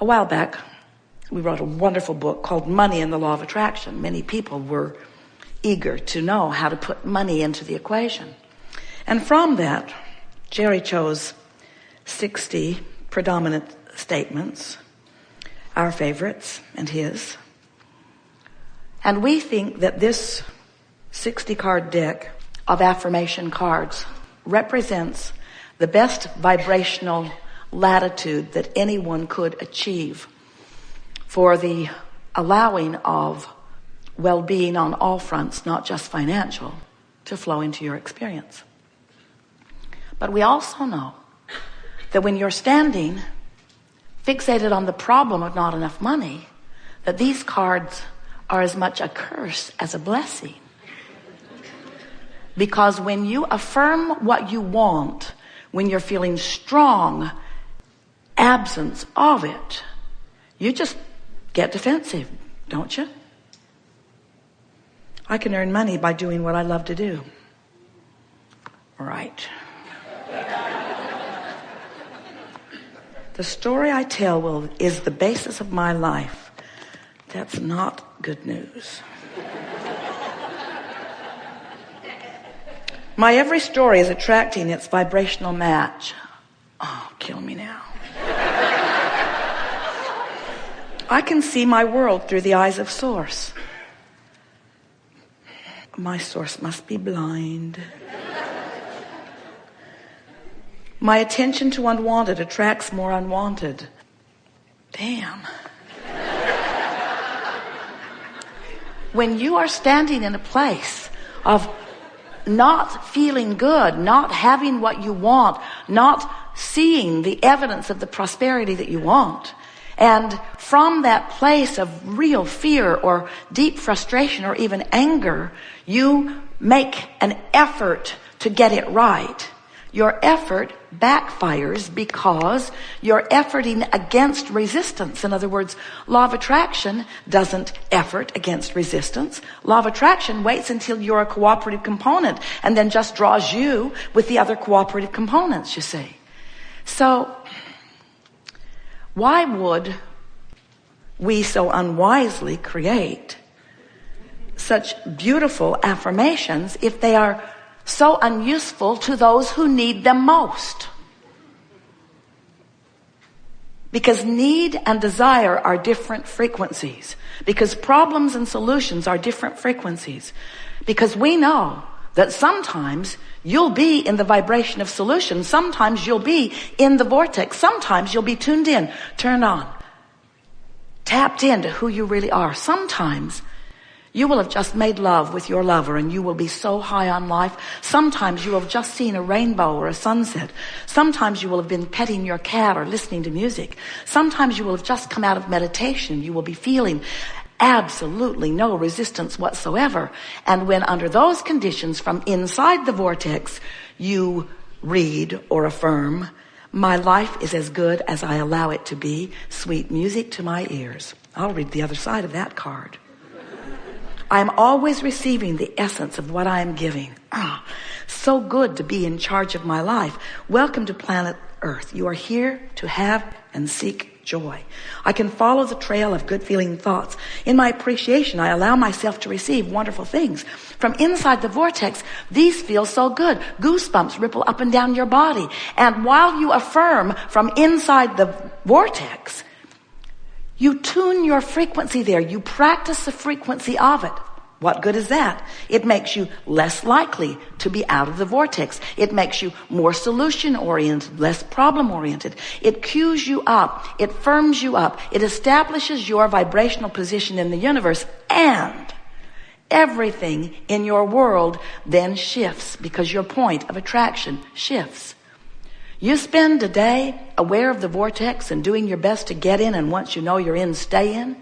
A while back, we wrote a wonderful book called Money and the Law of Attraction. Many people were eager to know how to put money into the equation. And from that, Jerry chose 60 predominant statements, our favorites and his. And we think that this 60-card deck of affirmation cards represents the best vibrational latitude that anyone could achieve for the allowing of well-being on all fronts, not just financial, to flow into your experience. But we also know that when you're standing fixated on the problem of not enough money, that these cards are as much a curse as a blessing. Because when you affirm what you want, when you're feeling strong absence of it, you just get defensive, don't you? I can earn money by doing what I love to do. Right. The story I tell is the basis of my life. That's not good news. My every story is attracting its vibrational match. Oh, kill me now. I can see my world through the eyes of Source. My source must be blind. My attention to unwanted attracts more unwanted. Damn. When you are standing in a place of not feeling good, not having what you want, not seeing the evidence of the prosperity that you want, and from that place of real fear or deep frustration or even anger, you make an effort to get it right. Your effort backfires because you're efforting against resistance. In other words, law of attraction doesn't effort against resistance. Law of attraction waits until you're a cooperative component and then just draws you with the other cooperative components, you see. So, why would we so unwisely create such beautiful affirmations if they are so unuseful to those who need them most? Because need and desire are different frequencies. Because problems and solutions are different frequencies. Because we know that sometimes you'll be in the vibration of solution. Sometimes you'll be in the vortex. Sometimes you'll be tuned in, turned on, tapped into who you really are. Sometimes you will have just made love with your lover and you will be so high on life. Sometimes you will have just seen a rainbow or a sunset. Sometimes you will have been petting your cat or listening to music. Sometimes you will have just come out of meditation. You will be feeling absolutely no resistance whatsoever. And when under those conditions from inside the vortex, you read or affirm, my life is as good as I allow it to be, sweet music to my ears. I'll read the other side of that card. I am always receiving the essence of what I am giving. So good to be in charge of my life. Welcome to planet Earth. You are here to have and seek joy. I can follow the trail of good feeling thoughts. In my appreciation, I allow myself to receive wonderful things. From inside the vortex, these feel so good. Goosebumps ripple up and down your body. And while you affirm from inside the vortex, you tune your frequency there. You practice the frequency of it. What good is that? It makes you less likely to be out of the vortex. It makes you more solution-oriented, less problem-oriented. It cues you up. It firms you up. It establishes your vibrational position in the universe, and everything in your world then shifts because your point of attraction shifts. You spend a day aware of the vortex and doing your best to get in, and once you know you're in, stay in.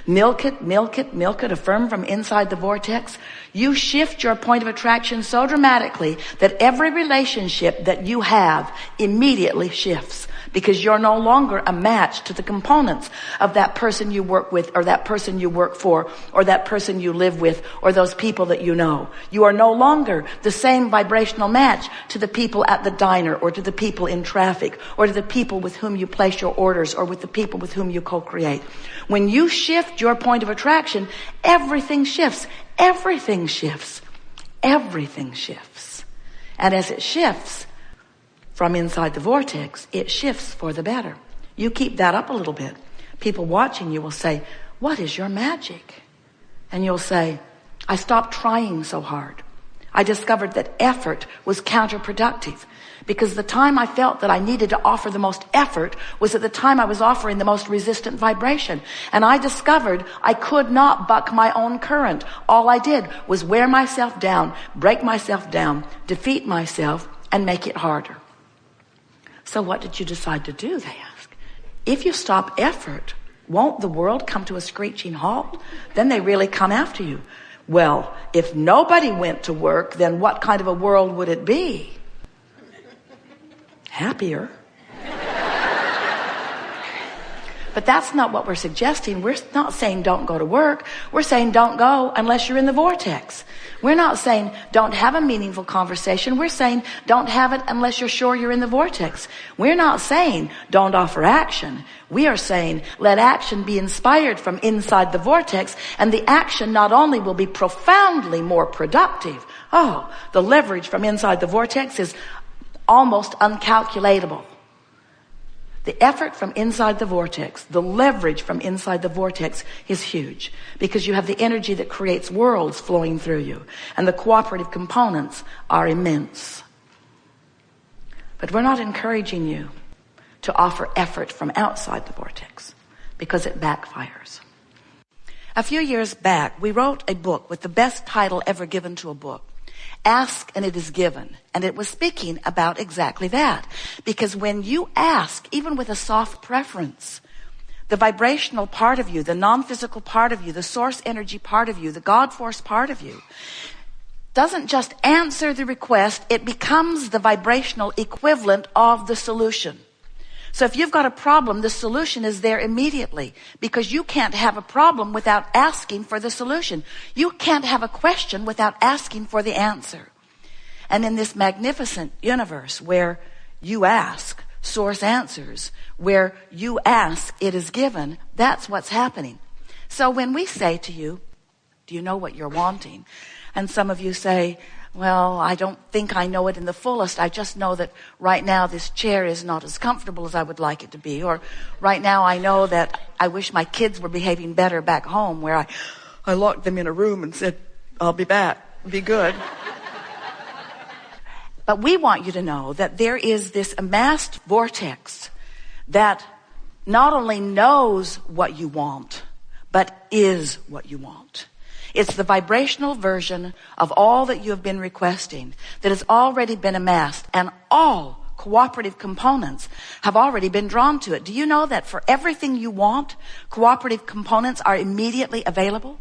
Milk it, milk it, milk it, affirm from inside the vortex. You shift your point of attraction so dramatically that every relationship that you have immediately shifts because you're no longer a match to the components of that person you work with, or that person you work for, or that person you live with, or those people that you know. You are no longer the same vibrational match to the people at the diner, or to the people in traffic, or to the people with whom you place your orders, or with the people with whom you co-create. When you shift your point of attraction, everything shifts. Everything shifts. Everything shifts. And as it shifts from inside the vortex, it shifts for the better. You keep that up a little bit. People watching you will say, "What is your magic?" And you'll say, "I stopped trying so hard. I discovered that effort was counterproductive, because the time I felt that I needed to offer the most effort was at the time I was offering the most resistant vibration. And I discovered I could not buck my own current. All I did was wear myself down, break myself down, defeat myself, and make it harder." So what did you decide to do, they ask. If you stop effort, won't the world come to a screeching halt? Then they really come after you. Well, if nobody went to work, then what kind of a world would it be? Happier. But that's not what we're suggesting. We're not saying don't go to work. We're saying don't go unless you're in the vortex. We're not saying don't have a meaningful conversation. We're saying don't have it unless you're sure you're in the vortex. We're not saying don't offer action. We are saying let action be inspired from inside the vortex, and the action not only will be profoundly more productive. Oh, the leverage from inside the vortex is almost uncalculatable. The effort from inside the vortex, the leverage from inside the vortex is huge, because you have the energy that creates worlds flowing through you, and the cooperative components are immense. But we're not encouraging you to offer effort from outside the vortex, because it backfires. A few years back, we wrote a book with the best title ever given to a book. Ask and it is given. And it was speaking about exactly that. Because when you ask, even with a soft preference, the vibrational part of you, the non-physical part of you, the source energy part of you, the God force part of you, doesn't just answer the request, it becomes the vibrational equivalent of the solution. So if you've got a problem, the solution is there immediately, because you can't have a problem without asking for the solution. You can't have a question without asking for the answer. And in this magnificent universe where you ask, source answers. Where you ask, it is given. That's what's happening. So when we say to you, do you know what you're wanting? And some of you say, well, I don't think I know it in the fullest. I just know that right now this chair is not as comfortable as I would like it to be. Or right now I know that I wish my kids were behaving better back home, where I locked them in a room and said, I'll be back. Be good. But we want you to know that there is this amassed vortex that not only knows what you want, but is what you want. It's the vibrational version of all that you have been requesting that has already been amassed, and all cooperative components have already been drawn to it. Do you know that for everything you want, cooperative components are immediately available?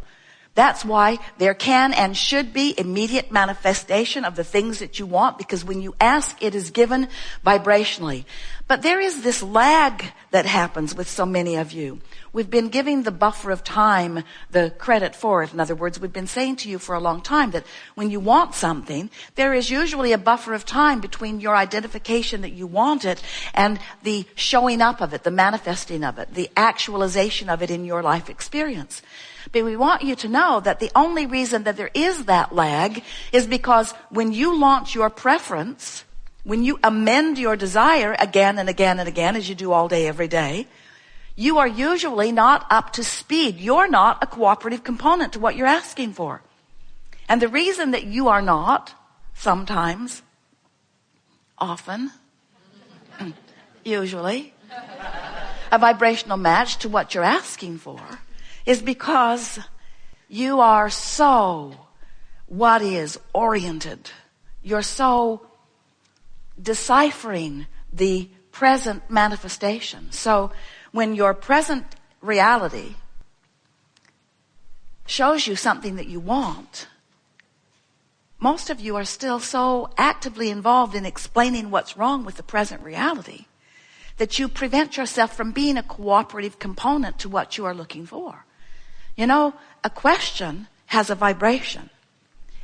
That's why there can and should be immediate manifestation of the things that you want, because when you ask, it is given vibrationally. But there is this lag that happens with so many of you. We've been giving the buffer of time the credit for it. In other words, we've been saying to you for a long time that when you want something, there is usually a buffer of time between your identification that you want it and the showing up of it, the manifesting of it, the actualization of it in your life experience. But we want you to know that the only reason that there is that lag is because when you launch your preference, when you amend your desire again and again and again, as you do all day, every day, you are usually not up to speed. You're not a cooperative component to what you're asking for. And the reason that you are not, sometimes, often, usually, a vibrational match to what you're asking for is because you are so what is oriented. You're so deciphering the present manifestation. So when your present reality shows you something that you want, most of you are still so actively involved in explaining what's wrong with the present reality that you prevent yourself from being a cooperative component to what you are looking for. You know, a question has a vibration,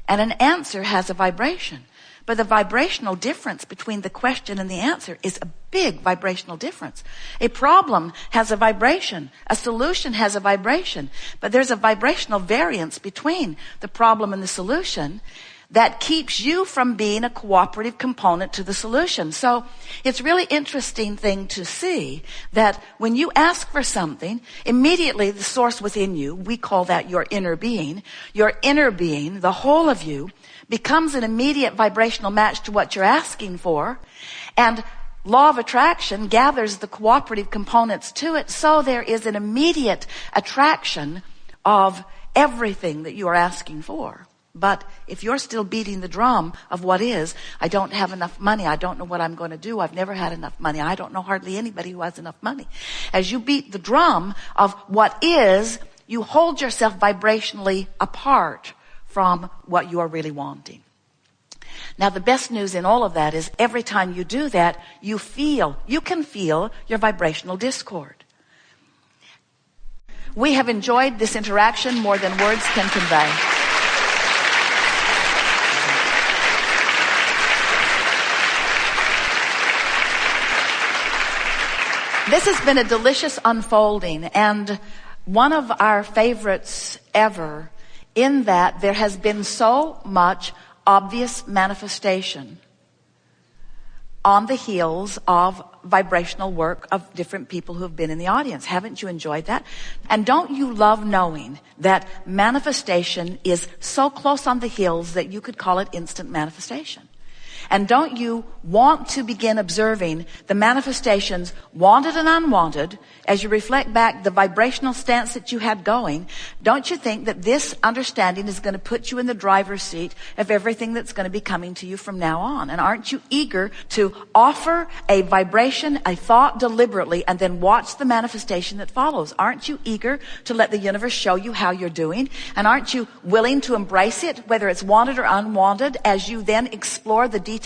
and an answer has a vibration. But the vibrational difference between the question and the answer is a big vibrational difference. A problem has a vibration. A solution has a vibration. But there's a vibrational variance between the problem and the solution that keeps you from being a cooperative component to the solution. So it's really interesting thing to see that when you ask for something, immediately the source within you, we call that your inner being, the whole of you, becomes an immediate vibrational match to what you're asking for. And law of attraction gathers the cooperative components to it. So there is an immediate attraction of everything that you are asking for. But if you're still beating the drum of what is, I don't have enough money, I don't know what I'm going to do, I've never had enough money, I don't know hardly anybody who has enough money. As you beat the drum of what is, you hold yourself vibrationally apart from what you are really wanting. Now the best news in all of that is every time you do that, you can feel your vibrational discord. We have enjoyed this interaction more than words can convey. This has been a delicious unfolding, and one of our favorites ever, in that there has been so much obvious manifestation on the heels of vibrational work of different people who have been in the audience. Haven't you enjoyed that? And don't you love knowing that manifestation is so close on the heels that you could call it instant manifestation? And don't you want to begin observing the manifestations, wanted and unwanted, as you reflect back the vibrational stance that you had going? Don't you think that this understanding is going to put you in the driver's seat of everything that's going to be coming to you from now on? And aren't you eager to offer a vibration, a thought deliberately, and then watch the manifestation that follows? Aren't you eager to let the universe show you how you're doing? And aren't you willing to embrace it, whether it's wanted or unwanted, as you then explore the details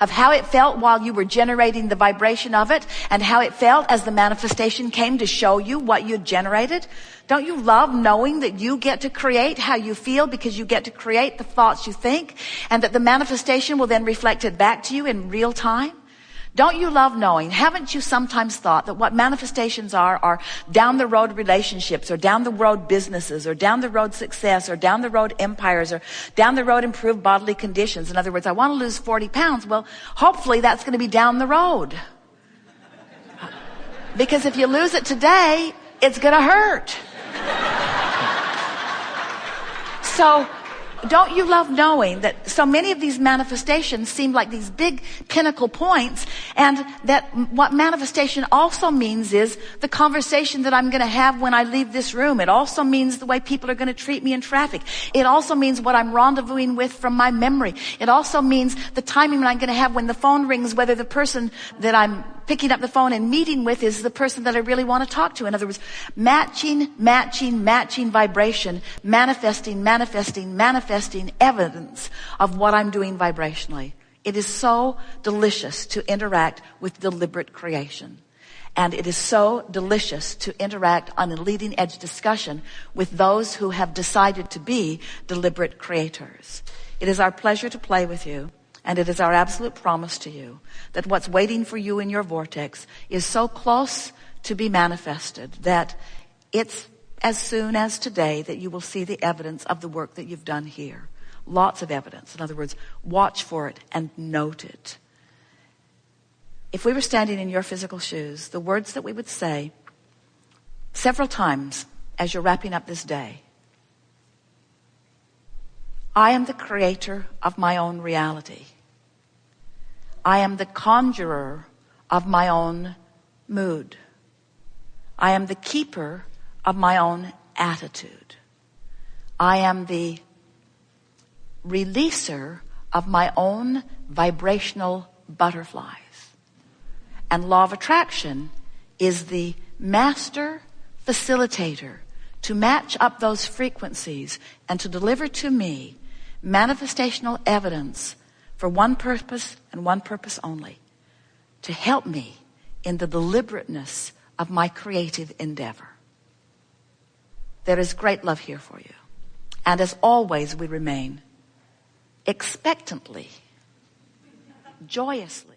of how it felt while you were generating the vibration of it, and how it felt as the manifestation came to show you what you'd generated? Don't you love knowing that you get to create how you feel, because you get to create the thoughts you think, and that the manifestation will then reflect it back to you in real time? Don't you love knowing? Haven't you sometimes thought that what manifestations are down the road relationships, or down the road businesses, or down the road success, or down the road empires, or down the road improved bodily conditions? In other words, I want to lose 40 pounds. Well, hopefully that's going to be down the road. Because if you lose it today, it's going to hurt. So, don't you love knowing that so many of these manifestations seem like these big pinnacle points, and that what manifestation also means is the conversation that I'm going to have when I leave this room. It also means the way people are going to treat me in traffic. It also means what I'm rendezvousing with from my memory. It also means the timing I'm going to have when the phone rings, whether the person that I'm picking up the phone and meeting with is the person that I really want to talk to. In other words, matching vibration, manifesting evidence of what I'm doing vibrationally. It is so delicious to interact with deliberate creation. And it is so delicious to interact on a leading edge discussion with those who have decided to be deliberate creators. It is our pleasure to play with you. And it is our absolute promise to you that what's waiting for you in your vortex is so close to be manifested that it's as soon as today that you will see the evidence of the work that you've done here. Lots of evidence. In other words, watch for it and note it. If we were standing in your physical shoes, the words that we would say several times as you're wrapping up this day: I am the creator of my own reality. I am the conjurer of my own mood. I am the keeper of my own attitude. I am the releaser of my own vibrational butterflies. And law of attraction is the master facilitator to match up those frequencies and to deliver to me manifestational evidence for one purpose and one purpose only: to help me in the deliberateness of my creative endeavor. There is great love here for you. And as always, we remain expectantly, joyously